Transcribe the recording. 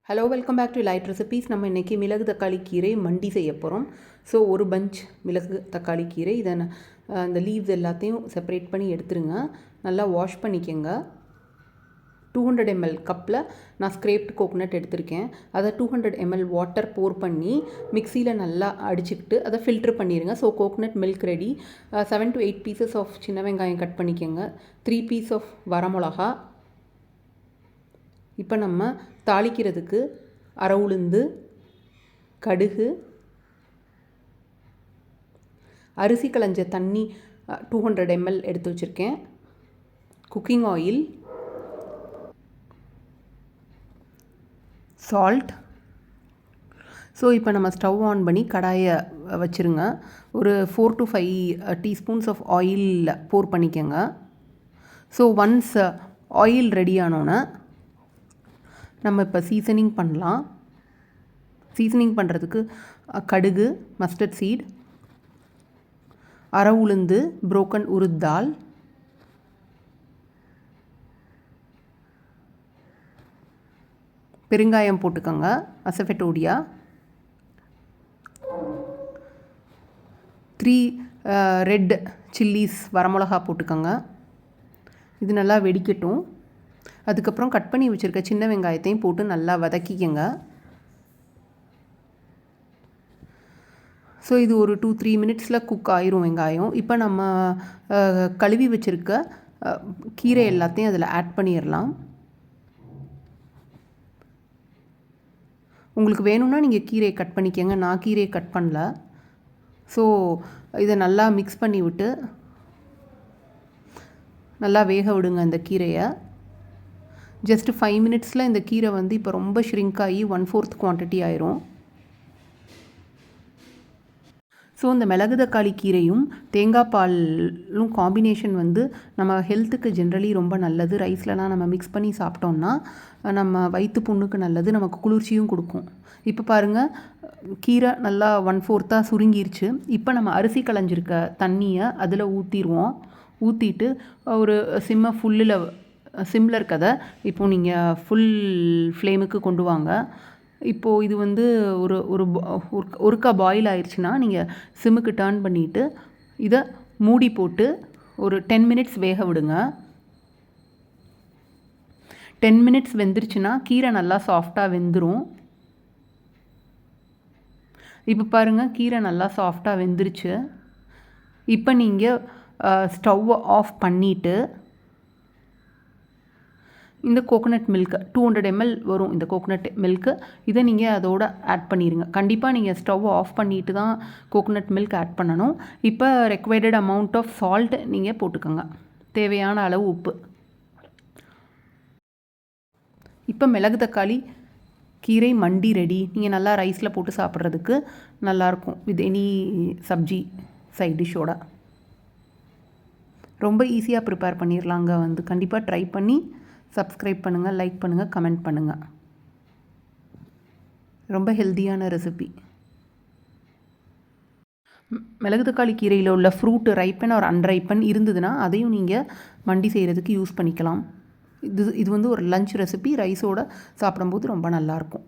Hello welcome back to light recipes. நம்ம இன்றைக்கி மிளகு தக்காளி கீரை மண்டி செய்ய போகிறோம். ஸோ ஒரு பஞ்ச் மிளகு தக்காளி கீரை, இதை அந்த லீவ்ஸ் எல்லாத்தையும் செப்பரேட் பண்ணி எடுத்துருங்க. நல்லா வாஷ் பண்ணிக்கோங்க. 200 ml கப்பில் நான் ஸ்க்ரேப்டு கோகோனட் எடுத்திருக்கேன். அதை 200 ml வாட்டர் போர் பண்ணி மிக்சியில் நல்லா அடிச்சுக்கிட்டு அதை ஃபில்ட்ரு பண்ணிடுங்க. So coconut milk ready. 7 to 8 pieces of சின்ன வெங்காயம் கட் பண்ணிக்கோங்க. 3 பீஸ் ஆஃப் வரமிளகா. இப்போ நம்ம தாளிக்கிறதுக்கு அரை உளுந்து, கடுகு, அரிசி களைஞ்ச தண்ணி 200 ml எடுத்து வச்சுருக்கேன், குக்கிங் ஆயில், சால்ட். ஸோ இப்போ நம்ம ஸ்டவ் ஆன் பண்ணி கடாயை வச்சுருங்க. ஒரு 4 to 5 டீஸ்பூன்ஸ் ஆஃப் ஆயில் போர் பண்ணிக்கோங்க. ஸோ ஒன்ஸ் ஆயில் ரெடி ஆனோன்னே நம்ம இப்போ சீசனிங் பண்ணலாம். சீசனிங் பண்ணுறதுக்கு கடுகு, மஸ்டர்ட் சீட், அரை உளுந்து, புரோக்கன் உருத் தால், பெருங்காயம் போட்டுக்கோங்க, அசஃபெட்டோடியா, 3 ரெட் சில்லிஸ் வரமிளகா போட்டுக்கோங்க. இது நல்லா வெடிக்கட்டும். அதுக்கப்புறம் கட் பண்ணி வச்சுருக்க சின்ன வெங்காயத்தையும் போட்டு நல்லா வதக்கிக்கங்க. ஸோ இது ஒரு 2-3 மினிட்ஸில் குக் ஆயிரும் வெங்காயம். இப்போ நம்ம கழுவி வச்சுருக்க கீரை எல்லாத்தையும் அதில் ஆட் பண்ணிடலாம். உங்களுக்கு வேணும்னா நீங்கள் கீரையை கட் பண்ணிக்கோங்க. நான் கீரையை கட் பண்ணல. ஸோ இதை நல்லா மிக்ஸ் பண்ணி விட்டு நல்லா வேக விடுங்க இந்த கீரையை. ஜஸ்ட் 5 மினிட்ஸில் இந்த கீரை இப்போ ரொம்ப ஷ்ரிங்க் ஆகி 1/4 குவான்டிட்டி ஆயிரும். ஸோ இந்த மிளகு தக்காளி கீரையும் தேங்காய் பாலும் காம்பினேஷன் நம்ம ஹெல்த்துக்கு ஜென்ரலி ரொம்ப நல்லது. ரைஸ்லலாம் நம்ம மிக்ஸ் பண்ணி சாப்பிட்டோம்னா நம்ம வயிற்று புண்ணுக்கு நல்லது, நமக்கு குளிர்ச்சியும் கொடுக்கும். இப்போ பாருங்கள், கீரை நல்லா 1/4 சுருங்கிருச்சு. இப்போ நம்ம அரிசி களைஞ்சிருக்க தண்ணியை அதில் ஊற்றிடுவோம். ஊற்றிட்டு ஒரு சிம்மில் இருக்கதை இப்போது நீங்கள் ஃபுல் ஃப்ளேமுக்கு கொண்டு வாங்க. இப்போது இது ஒருக்கா பாயில் ஆயிடுச்சுன்னா நீங்கள் சிம்முக்கு டர்ன் பண்ணிவிட்டு இதை மூடி போட்டு ஒரு 10 மினிட்ஸ் வேக விடுங்க. 10 மினிட்ஸ் வெந்துருச்சுன்னா கீரை நல்லா சாஃப்டாக வெந்துடும். இப்போ பாருங்கள், கீரை நல்லா சாஃப்டாக வெந்துருச்சு. இப்போ நீங்கள் ஸ்டவ்வை ஆஃப் பண்ணிவிட்டு இந்த கோகோனட் மில்க் 200 ml வரும். இந்த கோகோனட் மில்க்கு இதை நீங்கள் அதோடு ஆட் பண்ணிடுங்க. கண்டிப்பாக நீங்கள் ஸ்டவ் ஆஃப் பண்ணிவிட்டு தான் கோகோனட் மில்க் ஆட் பண்ணணும். இப்போ ரெக்வயர்ட் அமௌண்ட் ஆஃப் சால்ட் நீங்கள் போட்டுக்கோங்க, தேவையான அளவு உப்பு. இப்போ மிளகு தக்காளி கீரை மண்டி ரெடி. நீங்கள் நல்லா ரைஸில் போட்டு சாப்பிட்றதுக்கு நல்லாயிருக்கும், வித் எனி சப்ஜி சைட் டிஷ்ஷோட. ரொம்ப ஈஸியாக ப்ரிப்பேர் பண்ணிடலாங்க. கண்டிப்பாக ட்ரை பண்ணி சப்ஸ்கிரைப் பண்ணுங்கள், லைக் பண்ணுங்கள், கமெண்ட் பண்ணுங்கள். ரொம்ப ஹெல்த்தியான ரெசிபி. மிளகு தக்காளி கீரையில் உள்ள ஃப்ரூட் ரைப்பன் ஒரு அன்ரைப்பன் இருந்ததுன்னா அதையும் நீங்கள் மண்டி செய்கிறதுக்கு யூஸ் பண்ணிக்கலாம். இது ஒரு லஞ்ச் ரெசிபி, ரைஸோடு சாப்பிடும்போது ரொம்ப நல்லாயிருக்கும்.